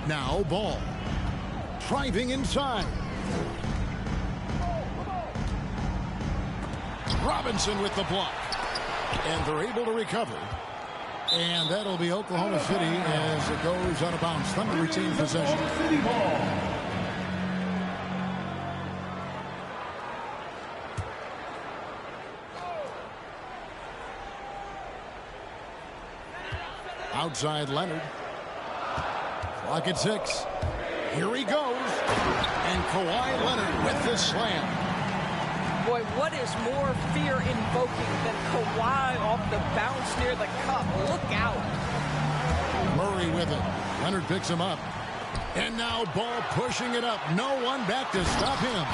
Now ball. Driving inside. Robinson with the block. And they're able to recover. And that'll be Oklahoma City as it goes out of bounds. Thunder retain possession. City ball. Outside Leonard. Clock at 6. Here he goes. And Kawhi Leonard with this slam. Boy, what is more fear-invoking than Kawhi off the bounce near the cup? Look out. Murray with it. Leonard picks him up. And now ball pushing it up. No one back to stop him.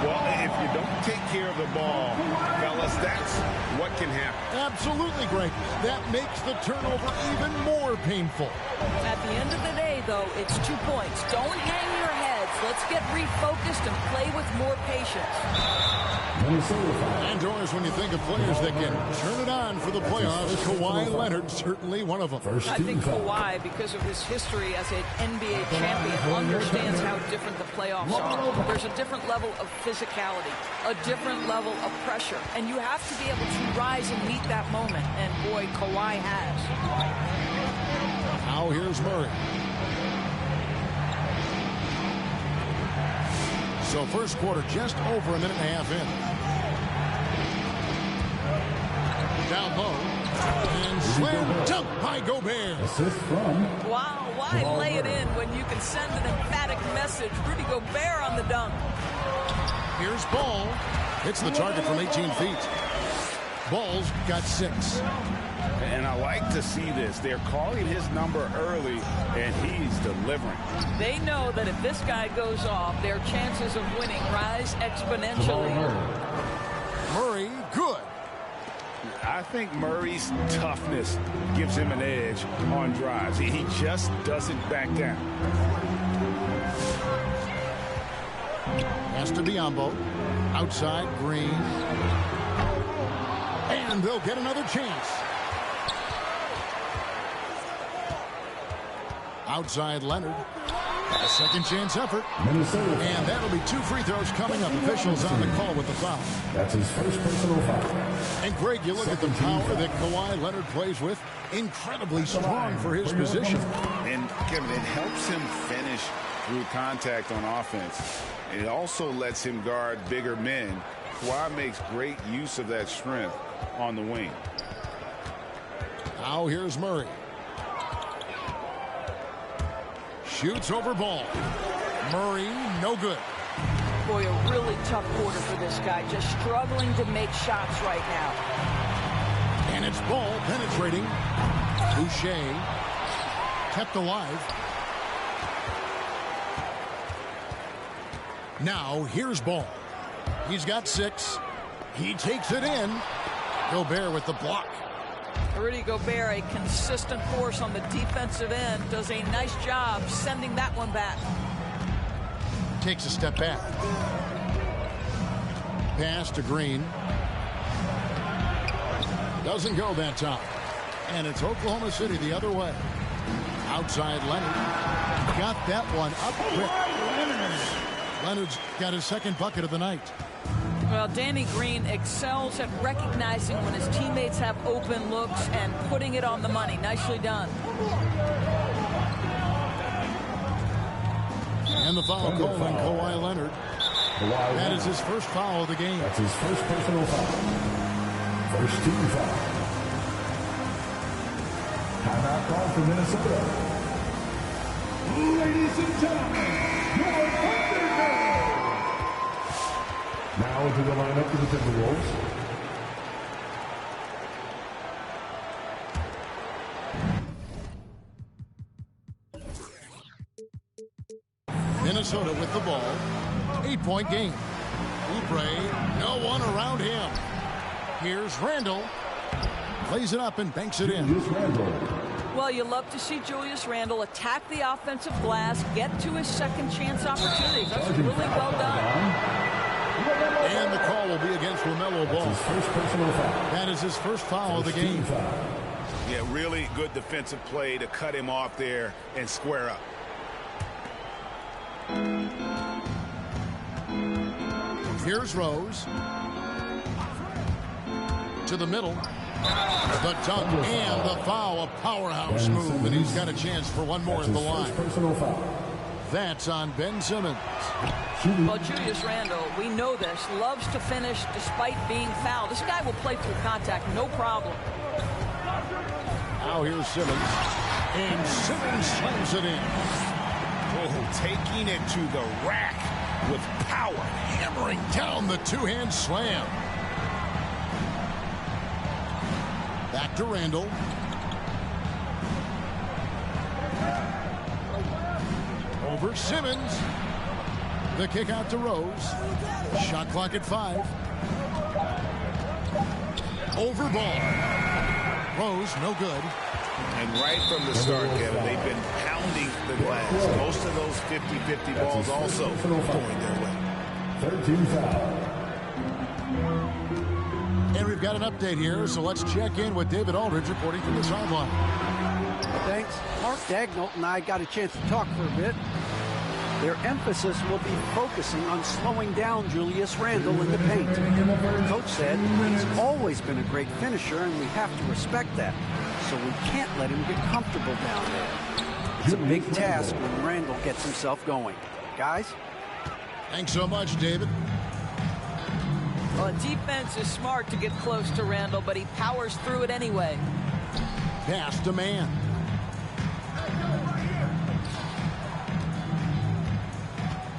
Well, if you don't take care of the ball, fellas, that's what can happen. Absolutely, Greg. That makes the turnover even more painful. At the end of the day, though, it's 2 points. Don't hang your heads. Let's get refocused and play with more patience. And Doris, when you think of players that can turn it on for the playoffs, Kawhi Leonard certainly one of them. I think Kawhi, because of his history as an NBA champion, understands how different the playoffs are. There's a different level of physicality, a different level of pressure, and you have to be able to rise and meet that moment, and boy, Kawhi has. Now here's Murray. So first quarter just over a minute and a half in. Down low. And slam dunk by Gobert. Assist from. Wow, why lay it in when you can send an emphatic message? Rudy Gobert on the dunk. Here's Ball. Hits the target from 18 feet. Ball's got 6. And I like to see this. They're calling his number early, and he's delivering. They know that if this guy goes off, their chances of winning rise exponentially. Murray, good. I think Murray's toughness gives him an edge on drives. He just doesn't back down. Has to be Biombo. Outside, Green. And they'll get another chance. Outside Leonard. A second chance effort. And that'll be 2 free throws coming up. Officials on the call with the foul. That's his first personal foul. And Greg, you look at the power that Kawhi Leonard plays with. Incredibly strong for his position. And Kevin, it helps him finish through contact on offense. It also lets him guard bigger men. Kawhi makes great use of that strength on the wing. Now here's Murray. Shoots over Ball. Murray, no good. Boy, a really tough quarter for this guy. Just struggling to make shots right now. And it's Ball penetrating. Boucher kept alive. Now here's Ball. He's got 6. He takes it in. Gobert with the block. Rudy Gobert, a consistent force on the defensive end, does a nice job sending that one back. Takes a step back. Pass to Green. Doesn't go that time. And it's Oklahoma City the other way. Outside Leonard. Got that one up quick. Leonard's got his second bucket of the night. Well, Danny Green excels at recognizing when his teammates have open looks and putting it on the money. Nicely done. And the foul called on Kawhi Leonard. That is his first foul of the game. That's his first personal foul. First team foul. Timeout call for Minnesota. Ladies and gentlemen, your Thunderbirds. Now into the lineup for the Timberwolves. Minnesota with the ball. 8-point game. Oubre, no one around him. Here's Randle. Plays it up and banks it in. Well, you love to see Julius Randle attack the offensive glass, get to his second chance opportunities. That's really well done. And the call will be against LaMelo Ball. That is his first foul of the game. Yeah, really good defensive play to cut him off there and square up. Here's Rose. To the middle. The dunk and the foul. A powerhouse move. And he's got a chance for one more at the line. That's on Ben Simmons. Well, Julius Randle, we know this, loves to finish despite being fouled. This guy will play through contact, no problem. Now here's Simmons. And Simmons slams it in. Oh, taking it to the rack with power. Hammering down the two-hand slam. Back to Randle. Over Simmons. The kick out to Rose. Shot clock at 5. Over ball. Rose, no good. And right from the start, Kevin, they've been pounding the glass. Most of those 50-50 balls also going their way. 13 foul. And we've got an update here, so let's check in with David Aldridge reporting from the sideline. Thanks. Mark Dagnall and I got a chance to talk for a bit. Their emphasis will be focusing on slowing down Julius Randle in the paint. The coach said he's always been a great finisher, and we have to respect that. So we can't let him get comfortable down there. It's a big task when Randle gets himself going. Guys? Thanks so much, David. Well, defense is smart to get close to Randle, but he powers through it anyway. Pass to man.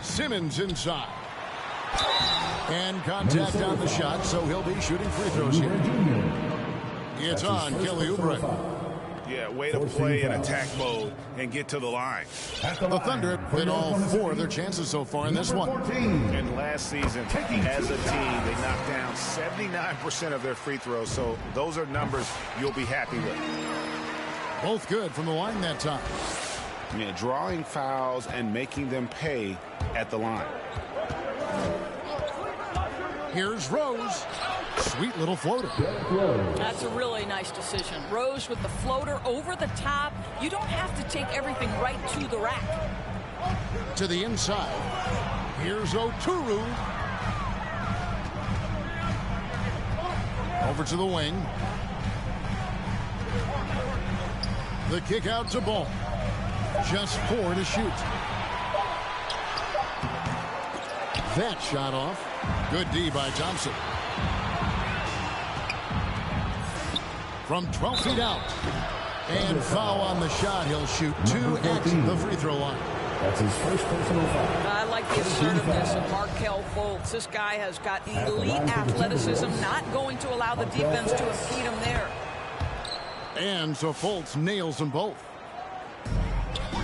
Simmons inside. And contact on the shot, so he'll be shooting free throws here. It's on Kelly Oubre. Yeah, way to play in attack mode and get to the line. The Thunder have hit all 4 of their chances so far in this one. And last season, as a team, they knocked down 79% of their free throws, so those are numbers you'll be happy with. Both good from the line that time. Yeah, drawing fouls and making them pay at the line. Here's Rose. Sweet little floater. That's a really nice decision. Rose with the floater over the top. You don't have to take everything right to the rack. To the inside. Here's Oturu. Over to the wing. The kick out to Ball. Just 4 to shoot. That shot off. Good D by Thompson. From 12 feet out. And foul on the shot. He'll shoot 2 at the free throw line. That's his first personal foul. I like the assertiveness of Markelle Fultz. This guy has got elite athleticism, not going to allow the defense to impede him there. And so Fultz nails them both.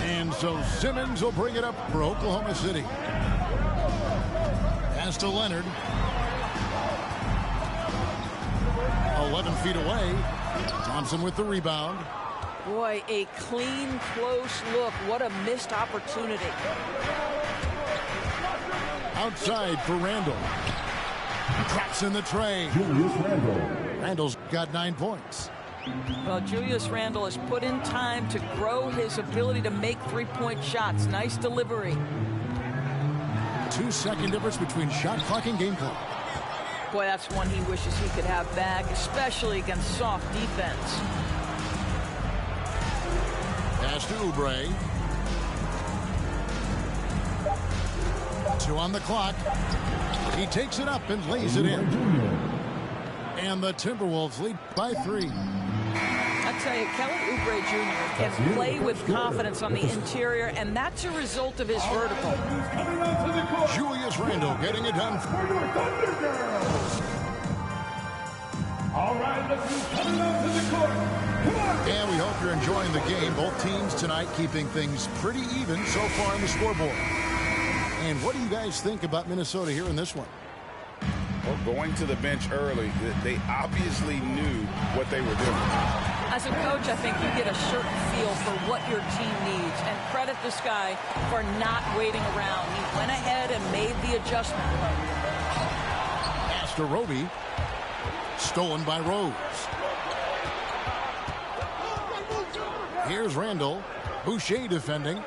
And so Simmons will bring it up for Oklahoma City. Pass to Leonard. 11 feet away. Thompson with the rebound. Boy, a clean, close look. What a missed opportunity. Outside for Randle. Drops in the tray. Julius Randle. Randle's got 9 points. Well, Julius Randle has put in time to grow his ability to make three-point shots. Nice delivery. 2-second difference between shot clock and game clock. Boy, that's one he wishes he could have back, especially against soft defense. Pass to Oubre. 2 on the clock. He takes it up and lays it in. And the Timberwolves lead by 3. I tell you, Kelly Oubre Jr. can play with confidence on the interior, and that's a result of his vertical. Julius Randle getting it done. All right, let's move coming out to the court. Come on. And we hope you're enjoying the game. Both teams tonight keeping things pretty even so far on the scoreboard. And what do you guys think about Minnesota here in this one? Well, going to the bench early, they obviously knew what they were doing. As a coach, I think you get a certain feel for what your team needs. And credit this guy for not waiting around. He went ahead and made the adjustment. Pass to Roby. Stolen by Rose. Here's Randle. Boucher defending.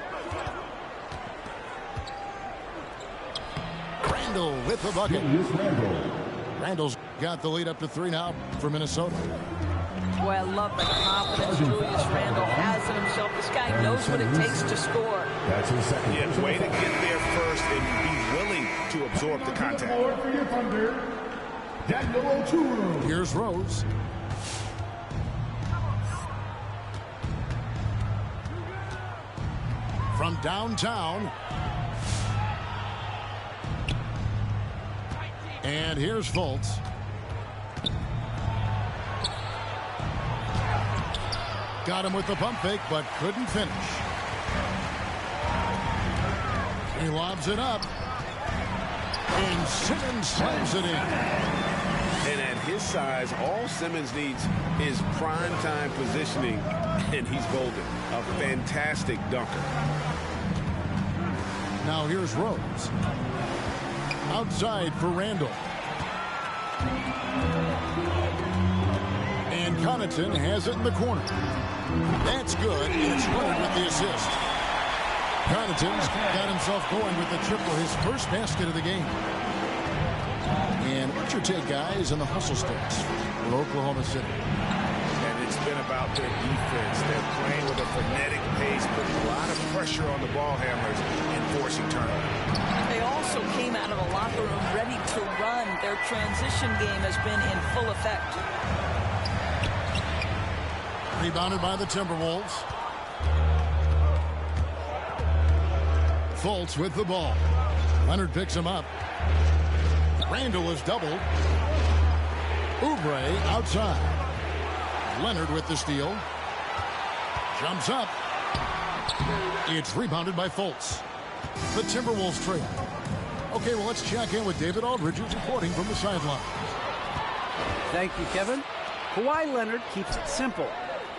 Randle with the bucket. Julius Randle. Randle's got the lead up to 3 now for Minnesota. Boy, I love the confidence Julius Randle has in himself. This guy knows what it takes to score. That's his second. Yeah, way to get there first and be willing to absorb the contact. For your Thunder, Daniel Oturu. Here's Rose. From downtown. And here's Fultz. Got him with the pump fake, but couldn't finish. He lobs it up. And Simmons slams it in. And at his size, all Simmons needs is prime time positioning, and he's golden. A fantastic dunker. Now here's Rose. Outside for Randle. And Connaughton has it in the corner. That's good, and it's Leonard with the assist. Connaughton's got himself going with the triple, his first basket of the game. And what's your take, guys, on the hustle sticks for Oklahoma City? And it's been about their defense. They're playing with a frenetic pace, putting a lot of pressure on the ball handlers and forcing turnovers. They also came out of the locker room ready to run. Their transition game has been in full effect. Rebounded by the Timberwolves. Fultz with the ball. Leonard picks him up. Randle is doubled. Oubre outside. Leonard with the steal. Jumps up. It's rebounded by Fultz. The Timberwolves trail. Okay, well, let's check in with David Aldridge, who's reporting from the sideline. Thank you, Kevin. Kawhi Leonard keeps it simple.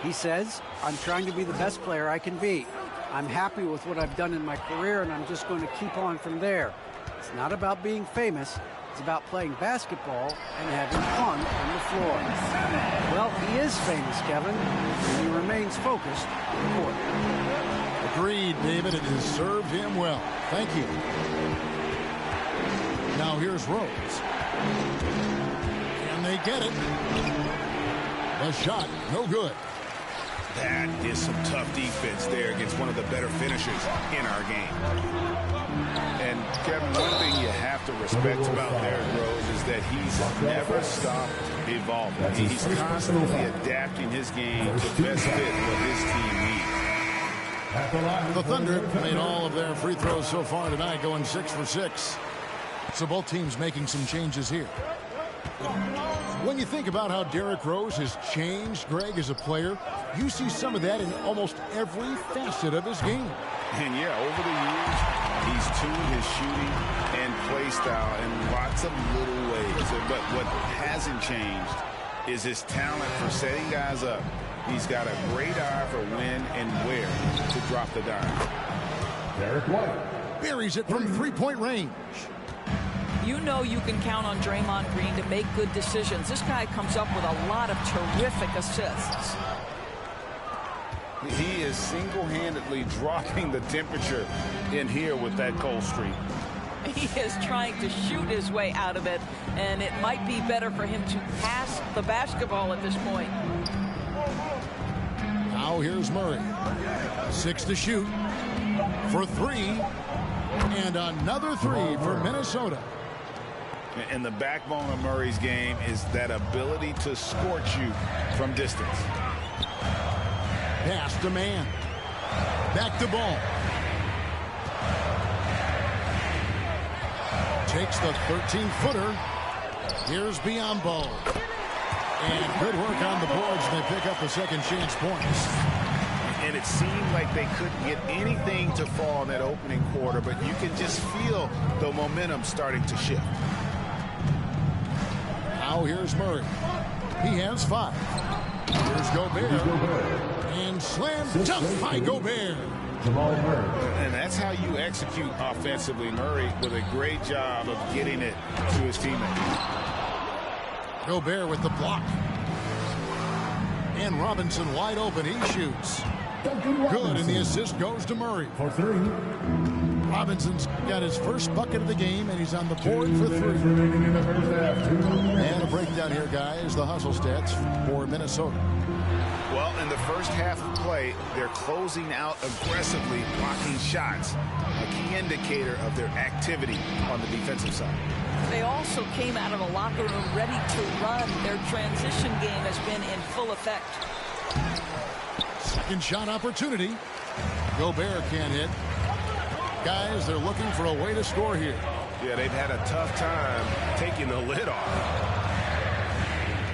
He says, I'm trying to be the best player I can be. I'm happy with what I've done in my career, and I'm just going to keep on from there. It's not about being famous. It's about playing basketball and having fun on the floor. Well, he is famous, Kevin, and he remains focused on the court. Agreed, David. It has served him well. Thank you. Now here's Rose. Can they get it? The shot, no good. That is some tough defense there against one of the better finishers in our game. And, Kevin, one thing you have to respect about Derrick Rose is that he's never stopped evolving. He's constantly adapting his game to best fit what his team needs. The Thunder made all of their free throws so far tonight, going 6 for 6. So both teams making some changes here. When you think about how Derrick Rose has changed, Greg, as a player, you see some of that in almost every facet of his game. And, yeah, over the years, he's tuned his shooting and play style in lots of little ways. But what hasn't changed is his talent for setting guys up. He's got a great eye for when and where to drop the dime. Derek White. Buries it from three-point range. You know you can count on Draymond Green to make good decisions. This guy comes up with a lot of terrific assists. He is single-handedly dropping the temperature in here with that cold streak. He is trying to shoot his way out of it, and it might be better for him to pass the basketball at this point. Now here's Murray. 6 to shoot for 3. And another 3 for Minnesota. And the backbone of Murray's game is that ability to scorch you from distance. Pass to man. Back to ball. Takes the 13-footer. Here's Biyombo. And good work on the boards. They pick up the second chance points. And it seemed like they couldn't get anything to fall in that opening quarter, but you can just feel the momentum starting to shift. Now here's Murray. He has 5. Here's Gobert. And slam dunk by Gobert. And that's how you execute offensively. Murray with a great job of getting it to his teammates. Gobert with the block. And Robinson wide open. He shoots. Good, and the assist goes to Murray. For 3. Robinson's got his first bucket of the game, and he's on the board for 3. And a breakdown here, guys. The hustle stats for Minnesota. Well, in the first half of play, they're closing out aggressively, blocking shots. A key indicator of their activity on the defensive side. They also came out of the locker room ready to run. Their transition game has been in full effect. Second shot opportunity. Gobert can't hit. Guys, they're looking for a way to score here. Yeah, they've had a tough time taking the lid off.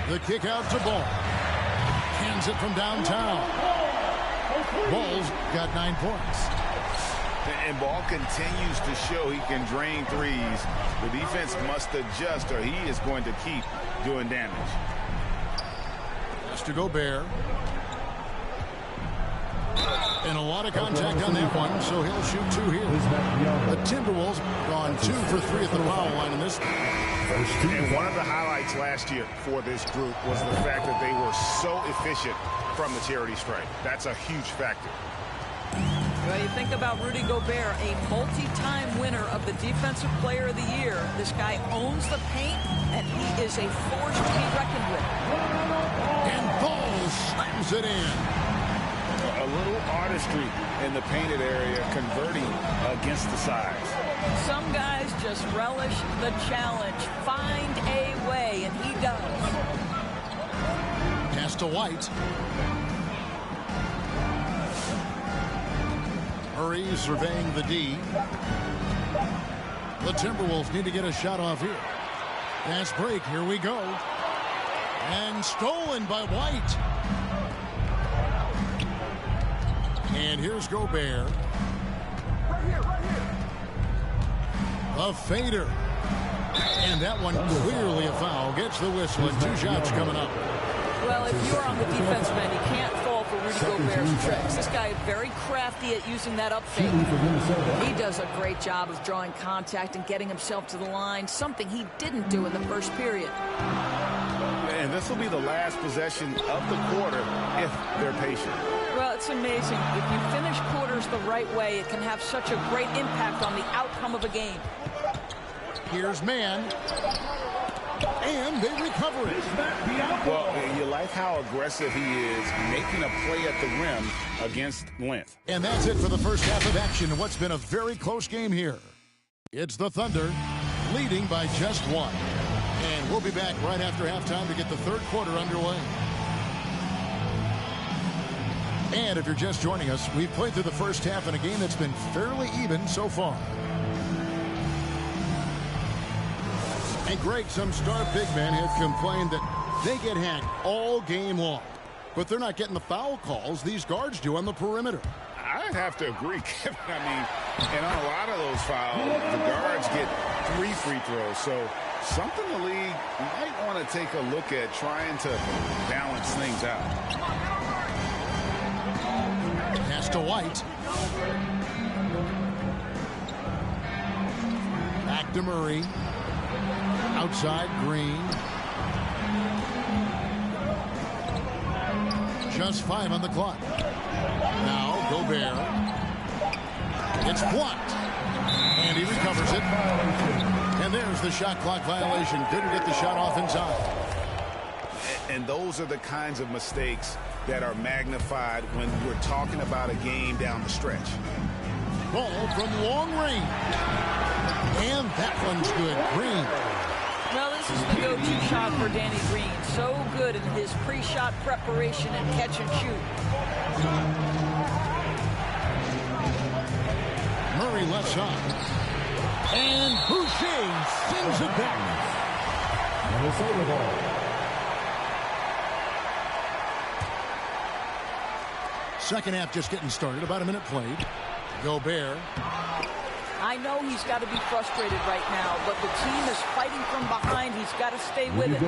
The kick out to Ball. Hands it from downtown. Ball's got 9 points. And Ball continues to show he can drain threes. The defense must adjust or he is going to keep doing damage. Pass to Gobert. And a lot of contact on that one, so he'll shoot 2 here. The Timberwolves gone 2 for 3 at the foul line in this. And one of the highlights last year for this group was the fact that they were so efficient from the charity stripe. That's a huge factor. Well, you think about Rudy Gobert, a multi-time winner of the Defensive Player of the Year. This guy owns the paint, and he is a force to be reckoned with. And Ball slams it in. A little artistry in the painted area, converting against the size. Some guys just relish the challenge. Find a way, and he does. Pass to White. Murray surveying the D. The Timberwolves need to get a shot off here. Fast break. Here we go. And stolen by White. And here's Gobert. A fader. And that one clearly a foul. Gets the whistle and 2 shots coming up. Well, if you're on the defensive end, you can't fall for Rudy Gobert's tricks. This guy is very crafty at using that up fake. He does a great job of drawing contact and getting himself to the line, something he didn't do in the first period. And this will be the last possession of the quarter if they're patient. Well, it's amazing. If you finish quarters the right way, it can have such a great impact on the outcome of a game. Here's man. And they recover it. Well, you like how aggressive he is, making a play at the rim against length. And that's it for the first half of action in what's been a very close game here. It's the Thunder leading by just 1. And we'll be back right after halftime to get the third quarter underway. And if you're just joining us, we've played through the first half in a game that's been fairly even so far. And Greg, some star big men have complained that they get hacked all game long. But they're not getting the foul calls these guards do on the perimeter. I'd have to agree, Kevin. I mean, and on a lot of those fouls, the guards get 3 free throws. So something the league might want to take a look at, trying to balance things out. Pass to White. Back to Murray. Outside Green. Just 5 on the clock. Now Gobert. It's blocked. And he recovers it. And there's the shot clock violation. Couldn't get the shot off in time. And those are the kinds of mistakes that are magnified when we're talking about a game down the stretch. Ball from long range. And that one's good. Green. Well, this is the go-to shot for Danny Green. So good in his pre-shot preparation and catch and shoot. Murray left side. And Boucher sends it back. Minnesota ball. Second half just getting started. About a minute played. Gobert. I know he's got to be frustrated right now, but the team is fighting from behind. He's got to stay with it.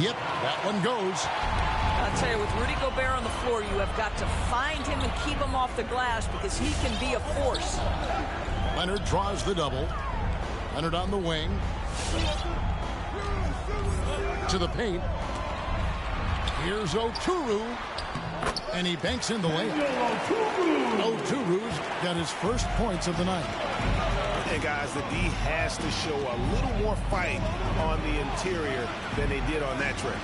Yep, that one goes. I'll tell you, with Rudy Gobert on the floor, you have got to find him and keep him off the glass because he can be a force. Leonard draws the double. Leonard on the wing. To the paint. Here's Oturu. And he banks in the layup. Oturu's got his first points of the night. And guys, the D has to show a little more fight on the interior than they did on that trip.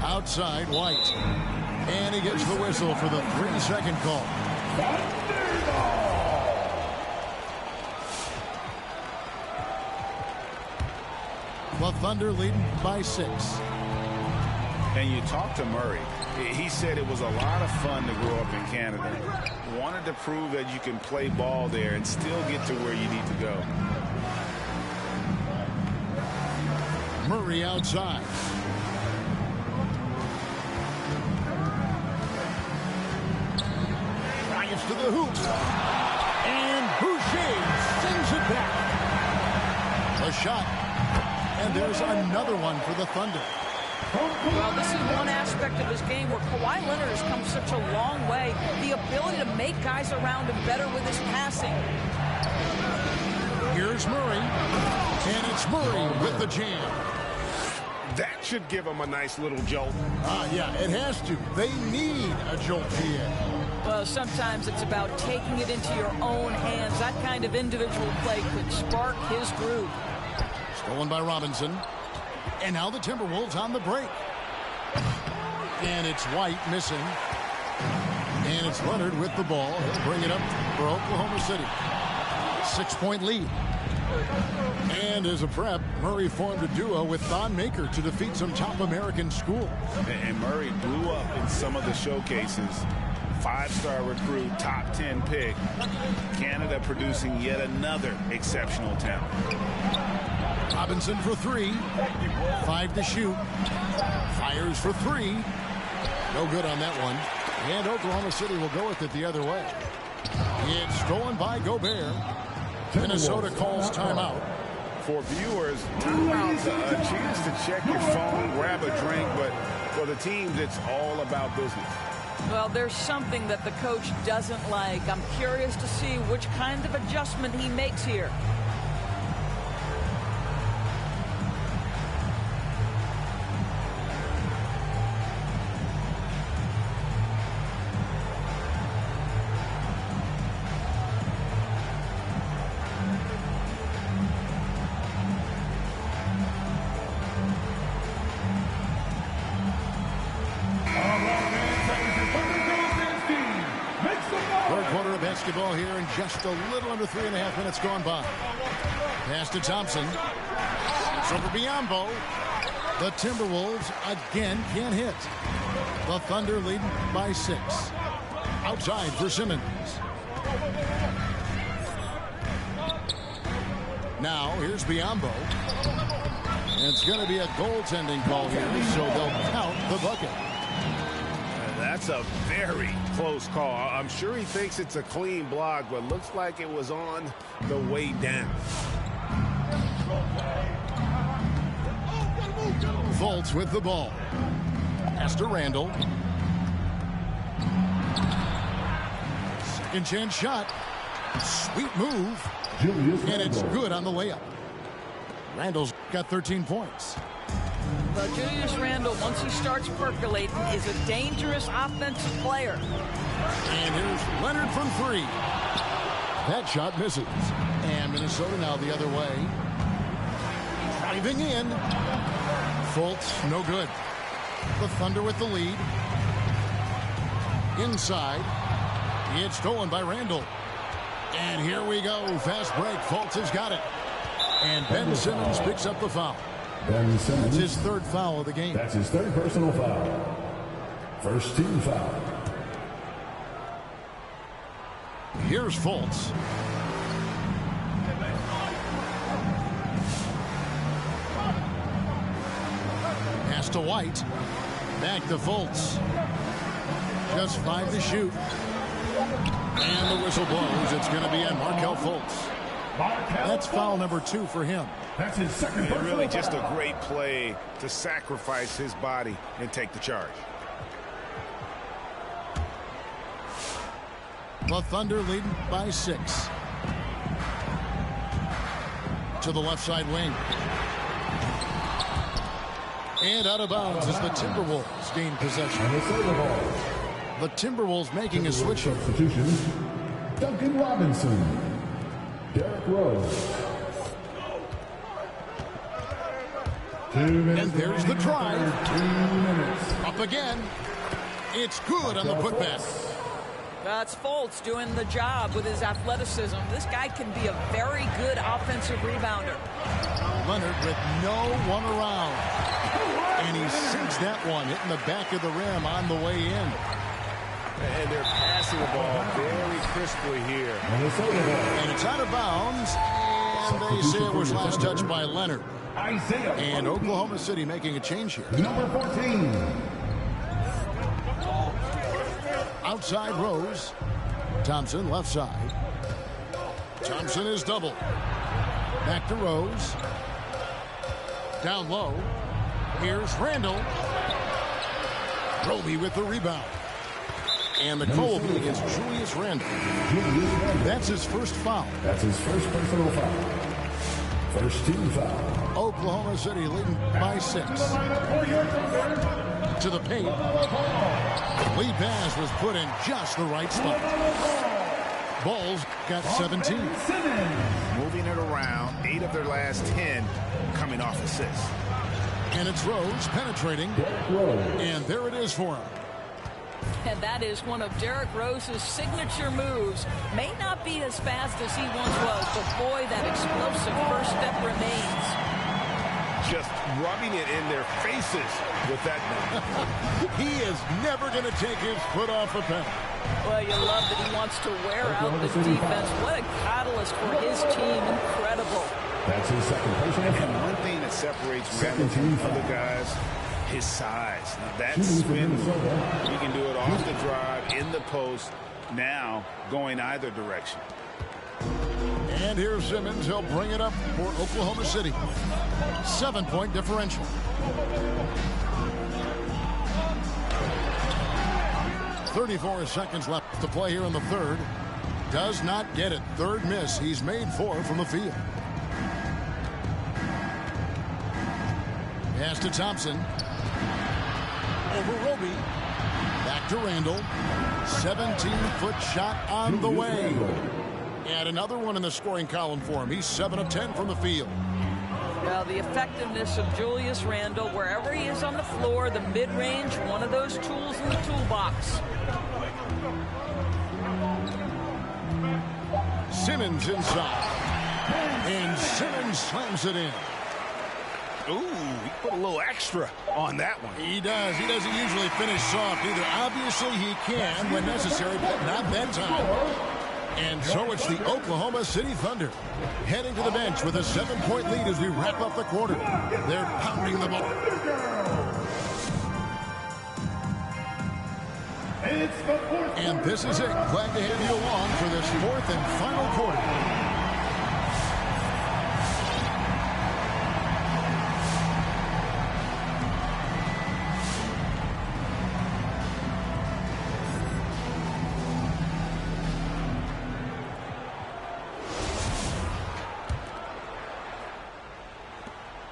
Outside, White. And he gets the whistle for the 3-second call. The Thunder leading by 6. And you talk to Murray. He said it was a lot of fun to grow up in Canada. Wanted to prove that you can play ball there and still get to where you need to go. Murray outside. Drives to the hoop. And Boucher sends it back. A shot. And there's another one for the Thunder. Well, this is one aspect of his game where Kawhi Leonard has come such a long way. The ability to make guys around him better with his passing. Here's Murray. And it's Murray with the jam. That should give him a nice little jolt. Yeah, it has to. They need a jolt here. Well, sometimes it's about taking it into your own hands. That kind of individual play could spark his groove. Stolen by Robinson. And now the Timberwolves on the break. And it's White missing. And it's Leonard with the ball. He'll bring it up for Oklahoma City. 6-point lead. And as a prep, Murray formed a duo with Thon Maker to defeat some top American schools. And Murray blew up in some of the showcases. 5-star recruit, top 10 pick. Canada producing yet another exceptional talent. Robinson for 3. 5 to shoot. Fires for 3. No good on that one. And Oklahoma City will go with it the other way. It's stolen by Gobert. Minnesota calls timeout. For viewers, timeout's a chance to check your phone, grab a drink, but for the teams, it's all about business. Well, there's something that the coach doesn't like. I'm curious to see which kind of adjustment he makes here. Basketball here in just a little under 3.5 minutes gone by. Pass to Thompson. It's over Biombo. The Timberwolves again can't hit. The Thunder leading by 6. Outside for Simmons. Now here's Biombo. It's going to be a goaltending call here, so they'll count the bucket. That's a very close call. I'm sure he thinks it's a clean block, but looks like it was on the way down. Fultz with the ball. Pass to Randall. Second chance shot. Sweet move. And it's good on the layup. Randall's got 13 points. But Julius Randle, once he starts percolating, is a dangerous offensive player. And here's Leonard from 3. That shot misses. And Minnesota now the other way. Driving in. Fultz, no good. The Thunder with the lead. Inside. It's stolen by Randall. And here we go. Fast break. Fultz has got it. And Ben Simmons picks up the foul. That's his third foul of the game. That's his third personal foul. First team foul. Here's Fultz. Pass to White. Back to Fultz. Just 5 to shoot. And the whistle blows. It's going to be on Markelle Fultz. That's foul number 2 for him. That's his second personal Really foul. just a great play to sacrifice his body and take the charge. The Thunder leading by 6. To the left side wing. And out of bounds as the Timberwolves gain possession. The Timberwolves making a switch here. Substitution. Duncan Robinson. Derrick Rose. 2 minutes. And there's the drive. 2 minutes. Up again. It's good on the putback. That's Fultz doing the job with his athleticism. This guy can be a very good offensive rebounder. Leonard with no one around. And he sinks that one, hitting the back of the rim on the way in. And they're passing the ball very crisply here. And it's out of bounds. And they say it was last touched by Leonard. Isaiah. And Oklahoma City making a change here. Number 14. Outside Rose. Thompson left side. Thompson is double. Back to Rose. Down low. Here's Randall. Roby with the rebound. And the call will be against Julius Randall. That's his first foul. That's his first personal foul. First team foul. Oklahoma City leading by 6. To the paint. Lead pass was put in just the right spot. Bulls got 17. Moving it around. 8 of their last 10 coming off assists. And it's Rose penetrating. And there it is for him. And that is one of Derrick Rose's signature moves. May not be as fast as he once was, but boy, that explosive first step remains. Just rubbing it in their faces with that. He is never going to take his foot off the pedal. Well, you love that he wants to wear out the defense. What a catalyst for his team. Incredible. That's his second personal foul. And one thing that separates Randall from other guys, his size. Now that spin, he can do it off the drive, in the post, now going either direction. And here's Simmons. He'll bring it up for Oklahoma City. 7-point differential. .34 seconds left to play here in the third. Does not get it. Third miss. He's made 4 from the field. Pass to Thompson. Over Roby. Back to Randall. 17-foot shot on the way. And another one in the scoring column for him. He's 7 of 10 from the field. Well, the effectiveness of Julius Randall, wherever he is on the floor, the mid-range, one of those tools in the toolbox. Simmons inside. And Simmons slams it in. Ooh, he put a little extra on that one. He does. He doesn't usually finish soft either. Obviously, he can when necessary, but not that time. And so it's the Oklahoma City Thunder heading to the bench with a 7-point lead as we wrap up the quarter. They're pounding the ball. And this is it. Glad to have you along for this 4th and final quarter.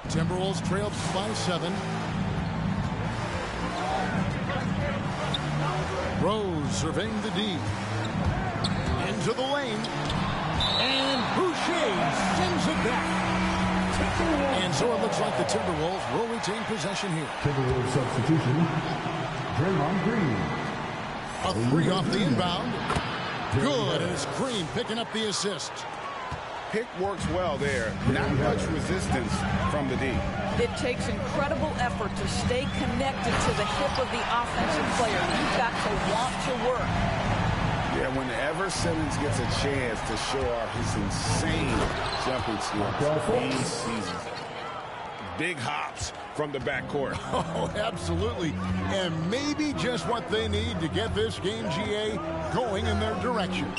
Timberwolves trailed by 7. Rose surveying the D. Into the lane. And Boucher sends it back. And so it looks like the Timberwolves will retain possession here. Timberwolves substitution. Draymond Green. A 3 off the inbound. Good, and it's Green picking up the assist. Pick works well there. Not much resistance from the D. It takes incredible effort to stay connected to the hip of the offensive player. You've got to want to work. Yeah, whenever Simmons gets a chance to show off his insane jumping skills, he seizes it. Big hops from the backcourt. Oh, absolutely. And maybe just what they need to get this game, GA, going in their direction.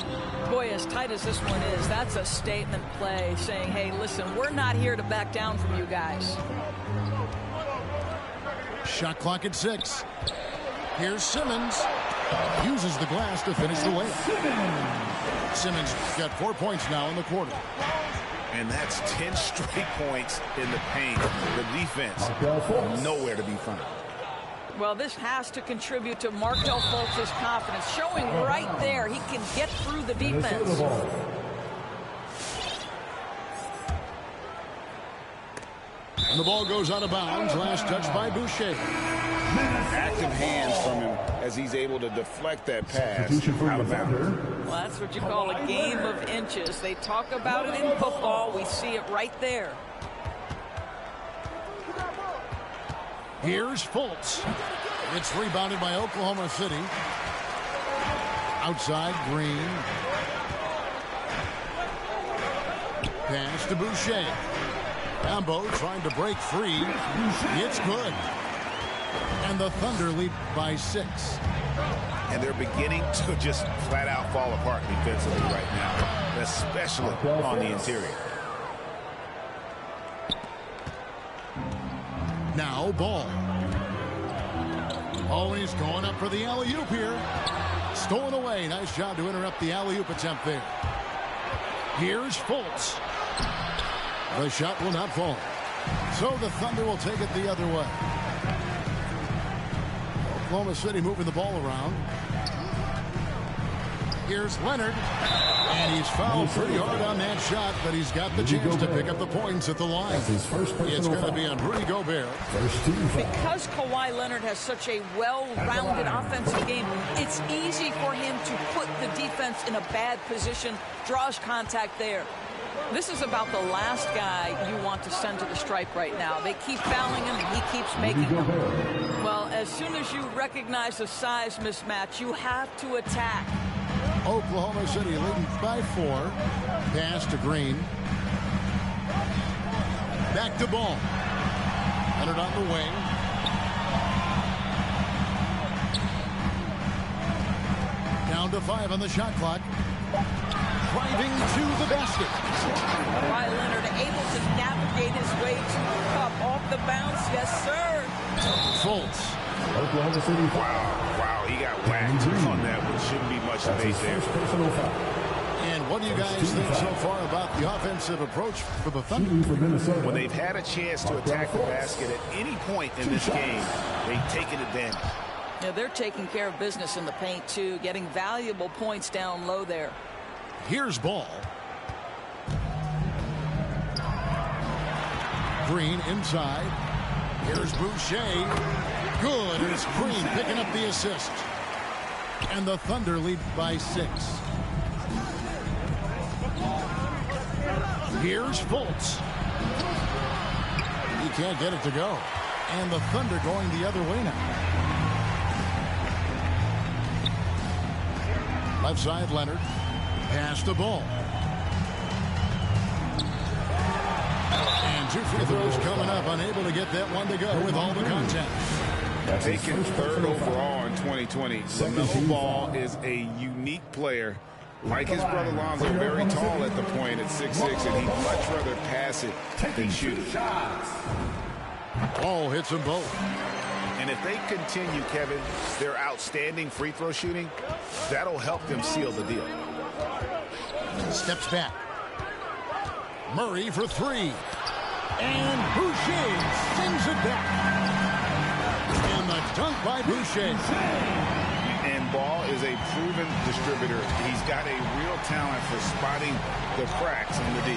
Boy, as tight as this one is, that's a statement play saying, hey, listen, we're not here to back down from you guys. Shot clock at 6. Here's Simmons. Uses the glass to finish the layup. Simmons got 4 points now in the quarter. And that's 10 straight points in the paint. The defense, nowhere to be found. Well, this has to contribute to Markelle Fultz's confidence, showing right there he can get through the defense. And the ball goes out of bounds. Last touch by Boucher. Active hands from him as he's able to deflect that pass out of bounds. Well, that's what you call a game of inches. They talk about it in football. We see it right there. Here's Fultz. It's rebounded by Oklahoma City. Outside, Green. Pass to Boucher. Cambo trying to break free. It's good. And the Thunder lead by 6. And they're beginning to just flat out fall apart defensively right now, especially on the interior. Now Ball. Always going up for the alley-oop here. Stolen away. Nice job to interrupt the alley-oop attempt there. Here's Fultz. The shot will not fall. So the Thunder will take it the other way. Oklahoma City moving the ball around. Here's Leonard. And he's fouled pretty hard on that shot, but he's got the chance to pick up the points at the line. It's going to be on Rudy Gobert. Because Kawhi Leonard has such a well-rounded offensive game, it's easy for him to put the defense in a bad position, draws contact there. This is about the last guy you want to send to the stripe right now. They keep fouling him, and he keeps making them. Well, as soon as you recognize a size mismatch, you have to attack. Oklahoma City leading by 4. Pass to Green. Back to Ball. Leonard on the wing. Down to 5 on the shot clock. Driving to the basket. Kawhi Leonard able to navigate his way to the cup. Off the bounce, yes, sir. Fultz. Oklahoma City. Wow, he got whacked on that one. Shouldn't be much space there. And what do you guys think so far about the offensive approach for the Thunder? When they've had a chance to attack the basket at any point in this game, they've taken advantage. Yeah, they're taking care of business in the paint, too, getting valuable points down low there. Here's Ball. Green inside. Here's Boucher. Good. And it's Green picking up the assist. And the Thunder lead by 6. Here's Fultz. He can't get it to go. And the Thunder going the other way now. Left side, Leonard. Pass the ball. And 2 free throws coming up. Unable to get that one to go with all the contact. Taken 3rd overall in 2020. LaMelo Ball is a unique player. Like his brother Lonzo, very tall at the point at 6'6", and he'd much rather pass it than shoot. Ball hits them both. And if they continue, Kevin, their outstanding free throw shooting, that'll help them seal the deal. Steps back. Murray for 3. And Boucher sends it back. And the dunk by Boucher. And Ball is a proven distributor. He's got a real talent for spotting the cracks in the D.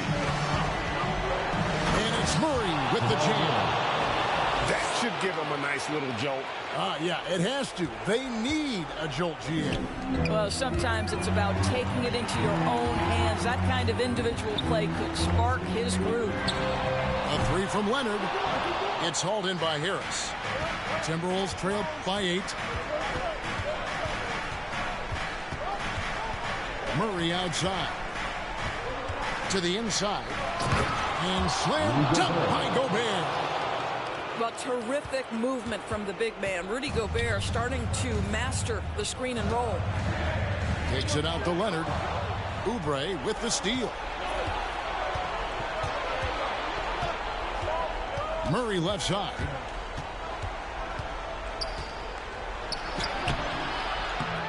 And it's Murray with the jam. That should give him a nice little jolt. Yeah, it has to. They need a jolt, GM. Well, sometimes it's about taking it into your own hands. That kind of individual play could spark his groove. A 3 from Leonard. It's hauled in by Harris. Timberwolves trail by 8. Murray outside. To the inside. And slam dunk by Gobert. Well, terrific movement from the big man. Rudy Gobert starting to master the screen and roll. Takes it out to Leonard. Oubre with the steal. Murray left side.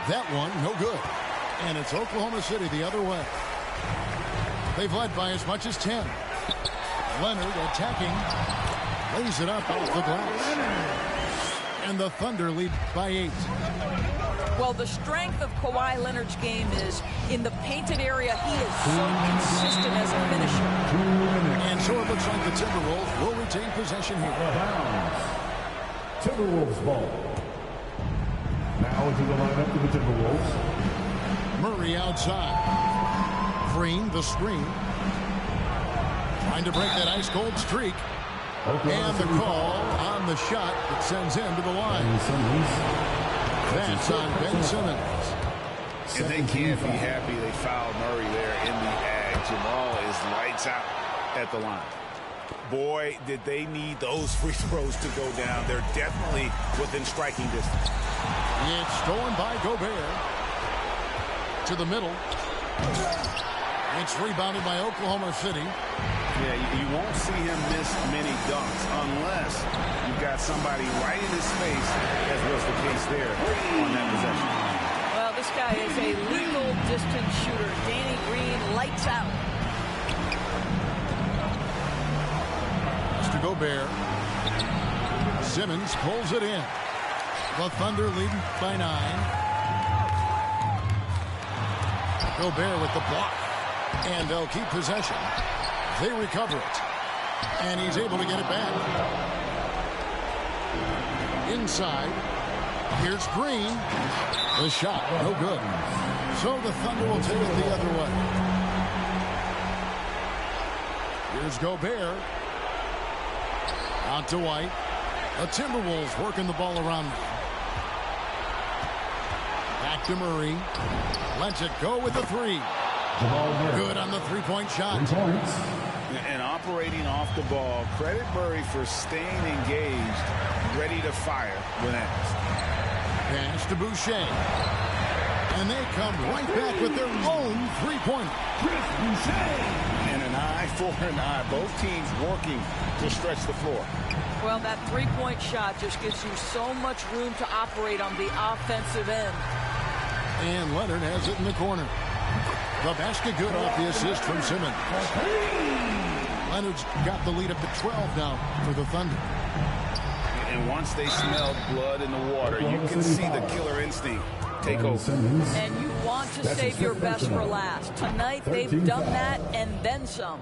That one, no good. And it's Oklahoma City the other way. They've led by as much as 10. Leonard attacking. Lays it up off the glass. And the Thunder lead by 8. Well, the strength of Kawhi Leonard's game is in the painted area. He is so consistent as a finisher. And so it looks like the Timberwolves will retain possession here. Timberwolves ball. Now into the lineup for the Timberwolves. Murray outside. Green, the screen. Trying to break that ice-cold streak. And the call on the shot that sends him to the line. That's on Ben Simmons. And they can't be happy they fouled Murray there in the ag. Jamal is lights out at the line. Boy, did they need those free throws to go down. They're definitely within striking distance. It's stolen by Gobert. To the middle. It's rebounded by Oklahoma City. Yeah, you won't see him miss many dunks unless you've got somebody right in his face, as was the case there on that possession. Well, this guy is a legal distance shooter. Danny Green lights out. Mr. Gobert. Simmons pulls it in. The Thunder leading by 9. Gobert with the block. And they'll keep possession. They recover it. And he's able to get it back. Inside. Here's Green. The shot, no good. So the Thunder will take it the other way. Here's Gobert. Out to White. The Timberwolves working the ball around now. Back to Murray. Lets it go with the 3. Good on the three-point shot. And operating off the ball, credit Murray for staying engaged, ready to fire when asked. Pass to Boucher. And they come right back with their own three-pointer. And an eye for an eye. Both teams working to stretch the floor. Well, that three-point shot just gives you so much room to operate on the offensive end. And Leonard has it in the corner. The basket good off the assist from Simmons. Leonard's got the lead up to 12 now for the Thunder. And once they smell blood in the water, you can see the killer instinct take over. And you want to save your best for last. Tonight they've done that and then some.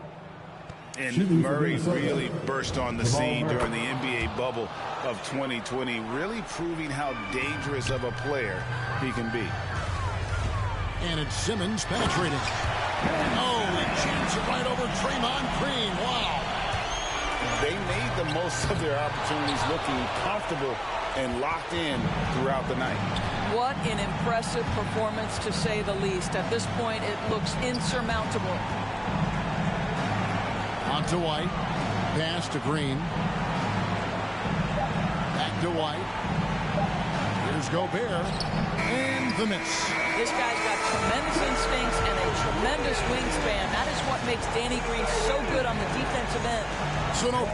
And Murray really burst on the scene during the NBA bubble of 2020, really proving how dangerous of a player he can be. And it's Simmons penetrating. Oh, he jams it right over Draymond Green. Wow. They made the most of their opportunities, looking comfortable and locked in throughout the night. What an impressive performance, to say the least. At this point, it looks insurmountable. On to White. Pass to Green. Back to White. Here's Gobert. And the miss. This guy's got tremendous instincts and a tremendous wingspan. That is what makes Danny Green so good on the defensive end. So no.